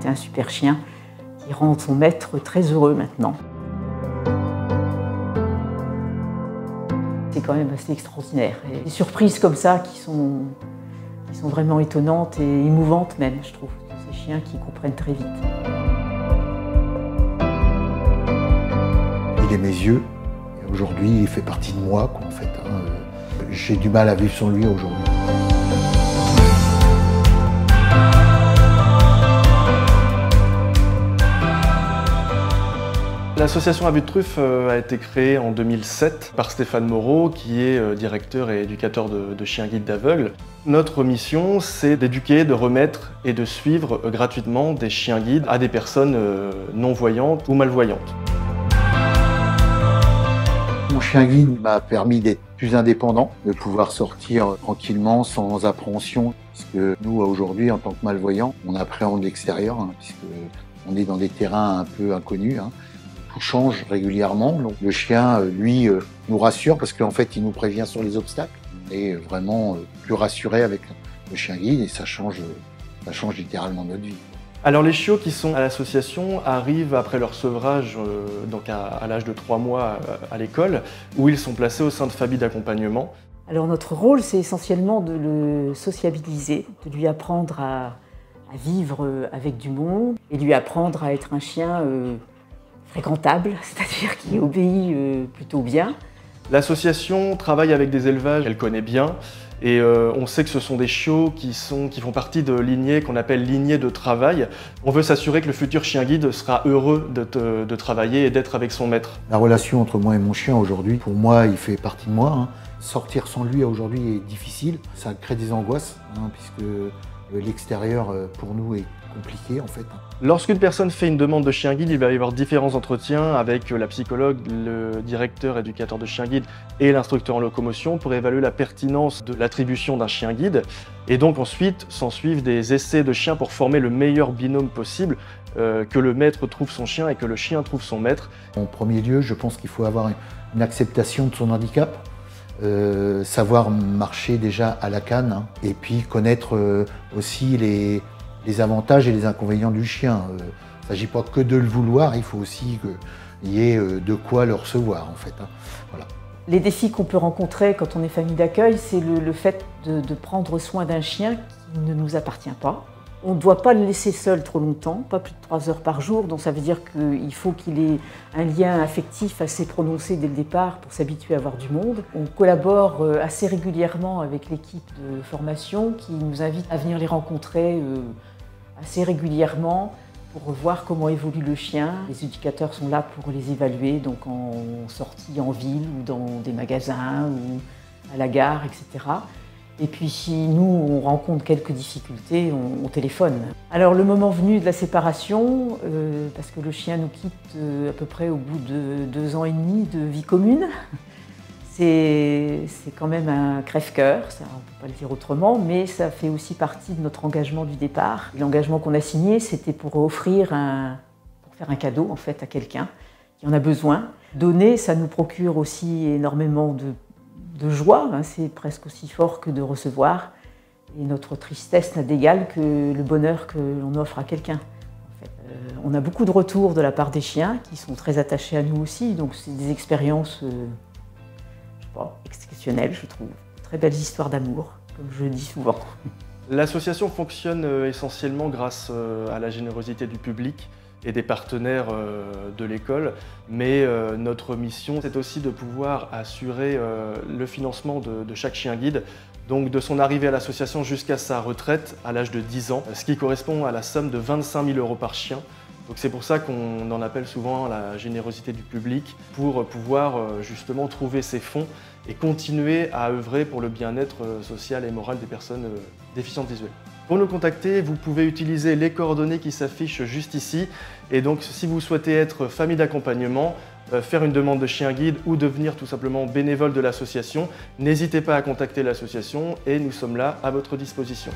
été un super chien qui rend son maître très heureux maintenant. C'est quand même assez extraordinaire. Et des surprises comme ça qui sont vraiment étonnantes et émouvantes même, je trouve. Ces chiens qui comprennent très vite. Il est mes yeux. Aujourd'hui, il fait partie de moi, quoi, en fait. J'ai du mal à vivre sans lui aujourd'hui. L'association À Vue de Truffe a été créée en 2007 par Stéphane Moreau, qui est directeur et éducateur de chiens guides d'aveugles. Notre mission, c'est d'éduquer, de remettre et de suivre gratuitement des chiens guides à des personnes non-voyantes ou malvoyantes. Mon chien guide m'a permis d'être plus indépendant, de pouvoir sortir tranquillement, sans appréhension. Parce que nous, aujourd'hui, en tant que malvoyants, on appréhende l'extérieur, puisqu'on est dans des terrains un peu inconnus. Tout change régulièrement. Donc, le chien, lui, nous rassure parce qu'en fait, il nous prévient sur les obstacles. On est vraiment plus rassuré avec le chien guide et ça change littéralement notre vie. Alors les chiots qui sont à l'association arrivent après leur sevrage donc à l'âge de 3 mois à l'école, où ils sont placés au sein de familles d'accompagnement. Alors notre rôle, c'est essentiellement de le sociabiliser, de lui apprendre à vivre avec du monde et lui apprendre à être un chien fréquentable, c'est-à-dire qui obéit plutôt bien. L'association travaille avec des élevages qu'elle connaît bien. Et on sait que ce sont des chiots qui font partie de lignées qu'on appelle lignées de travail. On veut s'assurer que le futur chien guide sera heureux de travailler et d'être avec son maître. La relation entre moi et mon chien aujourd'hui, pour moi, il fait partie de moi. Sortir sans lui aujourd'hui est difficile. Ça crée des angoisses, puisque l'extérieur pour nous est compliqué en fait. Lorsqu'une personne fait une demande de chien guide, il va y avoir différents entretiens avec la psychologue, le directeur éducateur de chien guide et l'instructeur en locomotion pour évaluer la pertinence de l'attribution d'un chien guide. Et donc ensuite s'en suivent des essais de chiens pour former le meilleur binôme possible, que le maître trouve son chien et que le chien trouve son maître. En premier lieu, je pense qu'il faut avoir une acceptation de son handicap. Savoir marcher déjà à la canne et puis connaître aussi les avantages et les inconvénients du chien. Il ne s'agit pas que de le vouloir, il faut aussi qu'il y ait de quoi le recevoir en fait. Voilà. Les défis qu'on peut rencontrer quand on est famille d'accueil, c'est le fait de prendre soin d'un chien qui ne nous appartient pas. On ne doit pas le laisser seul trop longtemps, pas plus de 3 heures par jour, donc ça veut dire qu'il faut qu'il ait un lien affectif assez prononcé dès le départ pour s'habituer à avoir du monde. On collabore assez régulièrement avec l'équipe de formation qui nous invite à venir les rencontrer assez régulièrement pour voir comment évolue le chien. Les éducateurs sont là pour les évaluer, donc en sortie en ville ou dans des magasins ou à la gare, etc. Et puis si nous, on rencontre quelques difficultés, on téléphone. Alors le moment venu de la séparation, parce que le chien nous quitte à peu près au bout de 2 ans et demi de vie commune, c'est quand même un crève-cœur, ça, on ne peut pas le dire autrement, mais ça fait aussi partie de notre engagement du départ. L'engagement qu'on a signé, c'était pour faire un cadeau en fait à quelqu'un qui en a besoin. Donner, ça nous procure aussi énormément de joie, c'est presque aussi fort que de recevoir. Et notre tristesse n'a d'égal que le bonheur que l'on offre à quelqu'un. En fait. On a beaucoup de retours de la part des chiens qui sont très attachés à nous aussi, donc c'est des expériences exceptionnelles, je trouve. Très belles histoires d'amour, comme je le dis souvent. L'association fonctionne essentiellement grâce à la générosité du public et des partenaires de l'école, mais notre mission, c'est aussi de pouvoir assurer le financement de chaque chien guide, donc de son arrivée à l'association jusqu'à sa retraite à l'âge de 10 ans, ce qui correspond à la somme de 25 000 € par chien. Donc c'est pour ça qu'on en appelle souvent la générosité du public, pour pouvoir justement trouver ces fonds et continuer à œuvrer pour le bien-être social et moral des personnes déficientes visuelles. Pour nous contacter, vous pouvez utiliser les coordonnées qui s'affichent juste ici. Et donc, si vous souhaitez être famille d'accompagnement, faire une demande de chien guide ou devenir tout simplement bénévole de l'association, n'hésitez pas à contacter l'association et nous sommes là à votre disposition.